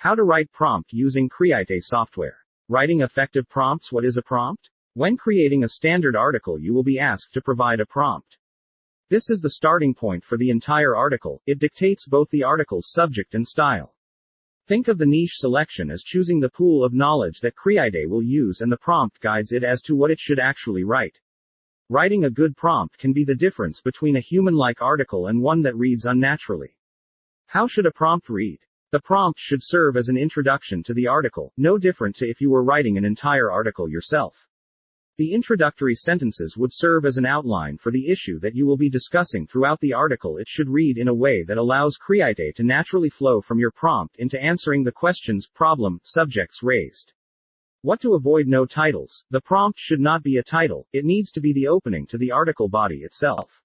How to write prompt using Creaite software. Writing effective prompts. What is a prompt? When creating a standard article, you will be asked to provide a prompt. This is the starting point for the entire article. It dictates both the article's subject and style. Think of the niche selection as choosing the pool of knowledge that Creaite will use, and the prompt guides it as to what it should actually write. Writing a good prompt can be the difference between a human-like article and one that reads unnaturally. How should a prompt read? The prompt should serve as an introduction to the article, no different to if you were writing an entire article yourself. The introductory sentences would serve as an outline for the issue that you will be discussing throughout the article. It should read in a way that allows Creaite to naturally flow from your prompt into answering the questions, problem, subjects raised. What to avoid? No titles. The prompt should not be a title, it needs to be the opening to the article body itself.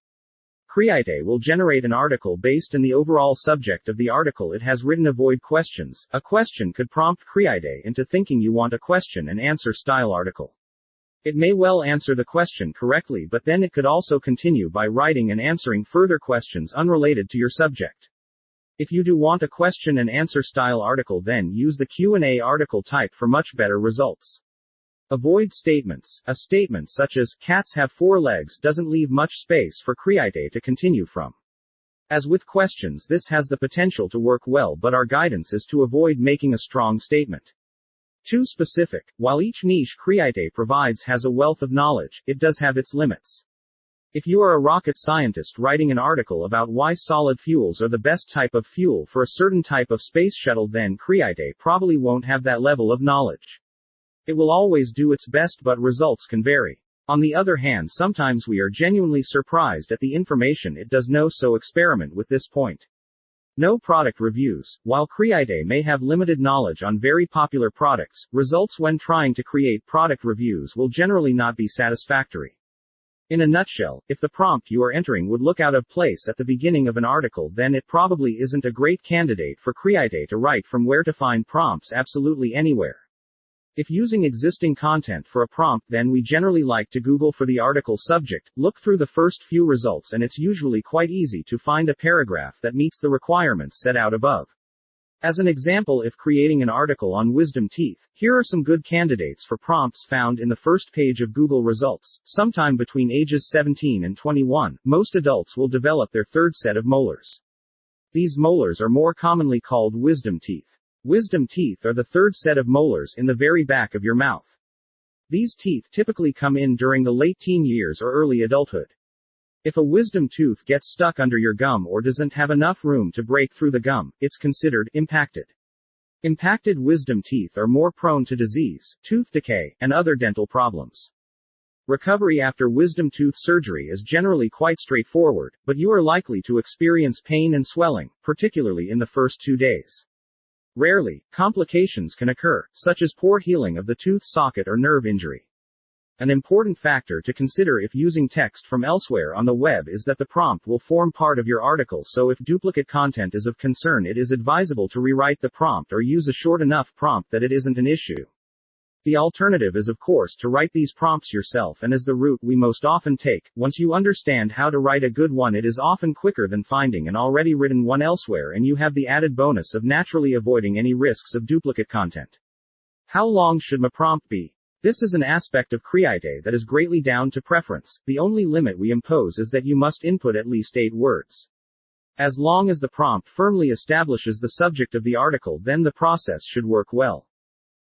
Creaite will generate an article based on the overall subject of the article it has written. Avoid questions. A question could prompt Creaite into thinking you want a question and answer style article. It may well answer the question correctly, but then it could also continue by writing and answering further questions unrelated to your subject. If you do want a question and answer style article, then use the Q&A article type for much better results. Avoid statements. A statement such as, "Cats have 4 legs," doesn't leave much space for Creaite to continue from. As with questions, this has the potential to work well, but our guidance is to avoid making a strong statement. Too specific. While each niche Creaite provides has a wealth of knowledge, it does have its limits. If you are a rocket scientist writing an article about why solid fuels are the best type of fuel for a certain type of space shuttle, then Creaite probably won't have that level of knowledge. It will always do its best, but results can vary. On the other hand, sometimes we are genuinely surprised at the information it does know, so experiment with this point. No product reviews. While Creaite may have limited knowledge on very popular products, results when trying to create product reviews will generally not be satisfactory. In a nutshell, if the prompt you are entering would look out of place at the beginning of an article, then it probably isn't a great candidate for Creaite to write from. Where to find prompts? Absolutely anywhere. If using existing content for a prompt, then we generally like to Google for the article subject, look through the first few results, and it's usually quite easy to find a paragraph that meets the requirements set out above. As an example, if creating an article on wisdom teeth, here are some good candidates for prompts found in the first page of Google results. Sometime between ages 17 and 21, most adults will develop their third set of molars. These molars are more commonly called wisdom teeth. Wisdom teeth are the third set of molars in the very back of your mouth. These teeth typically come in during the late teen years or early adulthood. If a wisdom tooth gets stuck under your gum or doesn't have enough room to break through the gum, it's considered impacted. Impacted wisdom teeth are more prone to disease, tooth decay, and other dental problems. Recovery after wisdom tooth surgery is generally quite straightforward, but you are likely to experience pain and swelling, particularly in the first 2 days. Rarely, complications can occur, such as poor healing of the tooth socket or nerve injury. An important factor to consider if using text from elsewhere on the web is that the prompt will form part of your article, so if duplicate content is of concern, it is advisable to rewrite the prompt or use a short enough prompt that it isn't an issue. The alternative is, of course, to write these prompts yourself, and is the route we most often take. Once you understand how to write a good one, it is often quicker than finding an already written one elsewhere, and you have the added bonus of naturally avoiding any risks of duplicate content. How long should my prompt be? This is an aspect of Creaite that is greatly down to preference. The only limit we impose is that you must input at least 8 words. As long as the prompt firmly establishes the subject of the article, then the process should work well.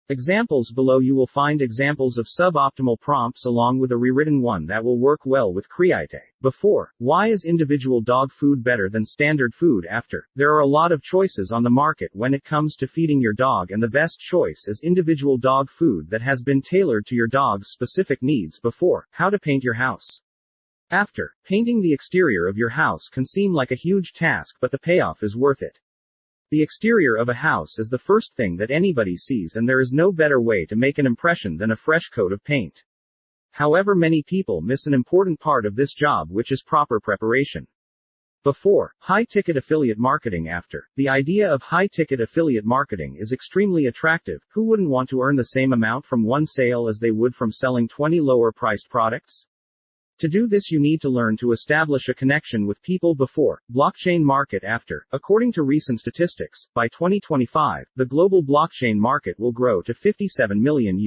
Examples below. You will find examples of suboptimal prompts along with a rewritten one that will work well with Creaite. Before, why is individual dog food better than standard food? After, there are a lot of choices on the market when it comes to feeding your dog, and the best choice is individual dog food that has been tailored to your dog's specific needs. Before, how to paint your house. After, painting the exterior of your house can seem like a huge task, but the payoff is worth it. The exterior of a house is the first thing that anybody sees, and there is no better way to make an impression than a fresh coat of paint. However, many people miss an important part of this job, which is proper preparation. Before, high-ticket affiliate marketing. After, the idea of high-ticket affiliate marketing is extremely attractive. Who wouldn't want to earn the same amount from one sale as they would from selling 20 lower-priced products? To do this, you need to learn to establish a connection with people before, blockchain market after. According to recent statistics, by 2025, the global blockchain market will grow to $57 million.